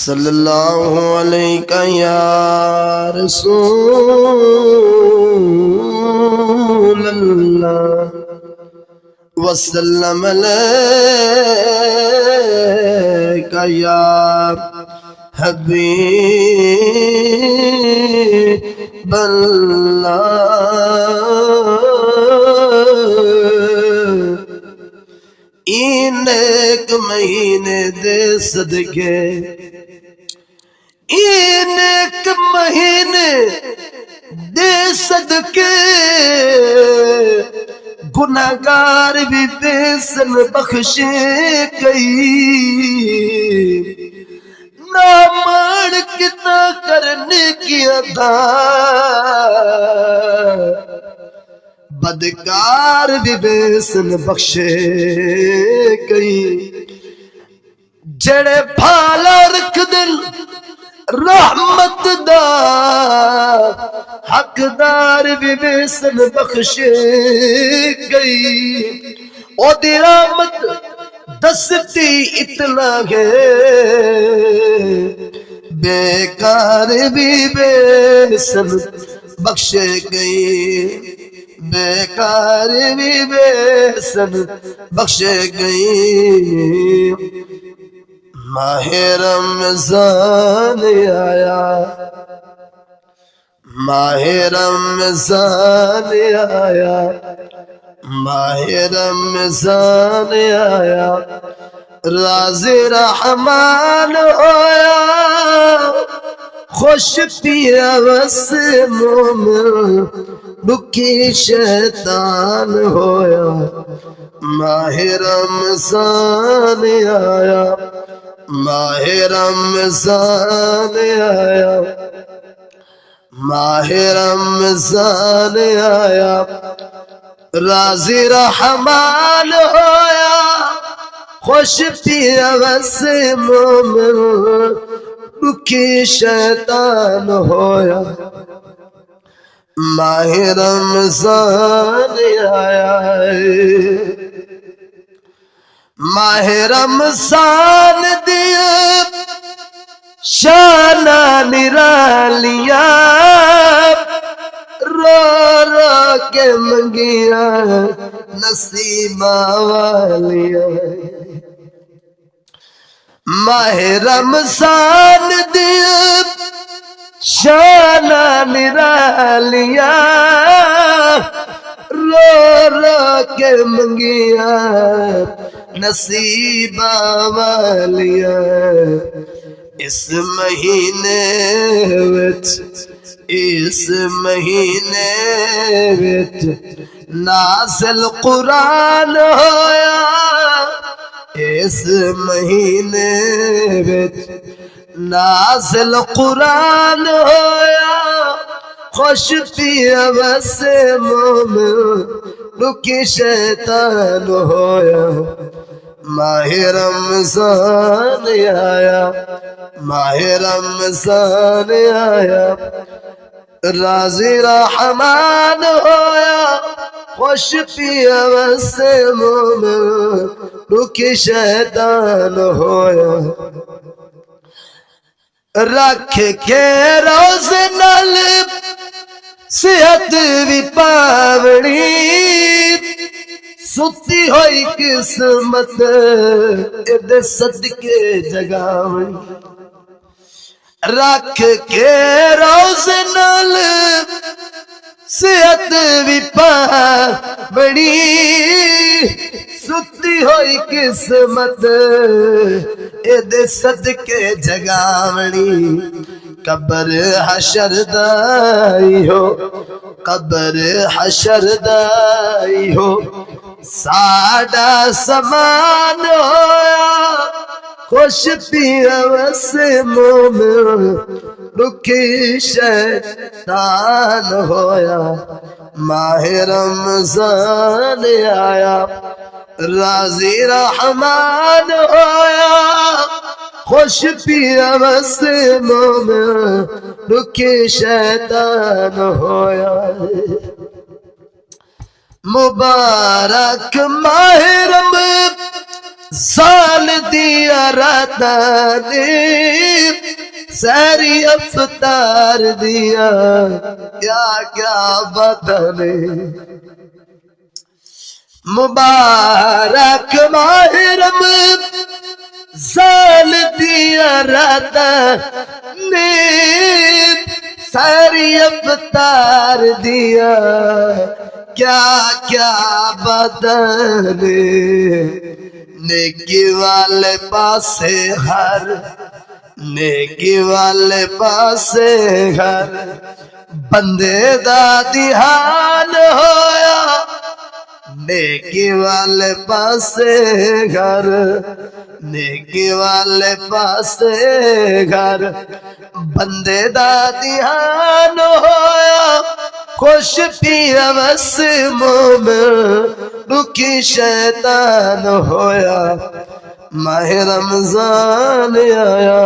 صلی اللہ علیہ یا رسول اللہ وسلم علیہ یا حبیب اللہ این ایک مہینے دے صدقے این ایک مہینے دے صدقے گناہگار بھی بیسن بخشے گئی نہ مار کتا کرنے کی ادا بدکار بھی بیسن بخشے گئی جڑے پھالا رکھ دل رحمت دا حقدار بھی بیسن بخشے گئی او دی رحمت دستی اتنا ہے بیکار بھی بیسن بخشے گئی بیکار بھی بیسن بخشے گئی ماہ رمضان آیا ماہ رمضان آیا ماہ رمضان آیا راضی رحمان ہویا خوش پیا وس مومن دکھی شیطان ہویا ماہ رمضان آیا ماہ رمضان آیا ماہ رمضان آیا راضی رحمان ہویا خوش پیا وس مومن دکھی شیطان ہویا ماہ رمضان آیا ماہ رمضان دیا شانہ نرالیا رو رو کے منگیا نصیبہ والیا ماہ رمضان دیا شانہ نرالیا رو رو کے منگیا نصیبہ والیا اس مہینے وچ نازل قرآن ہویا اس مہینے وچ نازل قرآن ہویا خوش پیا وس مومن دکھی شیطان ہویا ماہ رمضان آیا ماہ رمضان آیا راضی رحمان ہویا خوش پیا وس مومن دکھی شیطان ہویا رکھ کے روزے نال صحت بھی پاوڑی ستی ہوئی قسمت ادھے صدقے جگاوڑی رکھ کے روزے نال صحت بھی پاوڑی ستی ہوئی قسمت ادھے صدقے جگاوڑی قبر حشر دائی ہو قبر حشر دائی ہو ساڈا سمان ہویا خوش پیا وس مومن دکھی شیطان ہویا ماہ رمضان آیا راضی رحمان ہویا خوش پیا وس مومن دکھی شیطان ہویا مبارک ماہ رمضان دیا رات دے ساری افطار دیا کیا کیا بدن مبارک ماہ رمضان دیا رات نے ساری افطار دیا کیا کیا بدن نیکی والے پاسے ہر نیکی والے پاسے گھر بندے دا دھیان ہویا نیکی والے پاسے گھر نیکی والے پاسے گھر بندے دا دھیان ہویا خوش پیا بس مومن دکھی شیطان ہویا ماہ رمضان آیا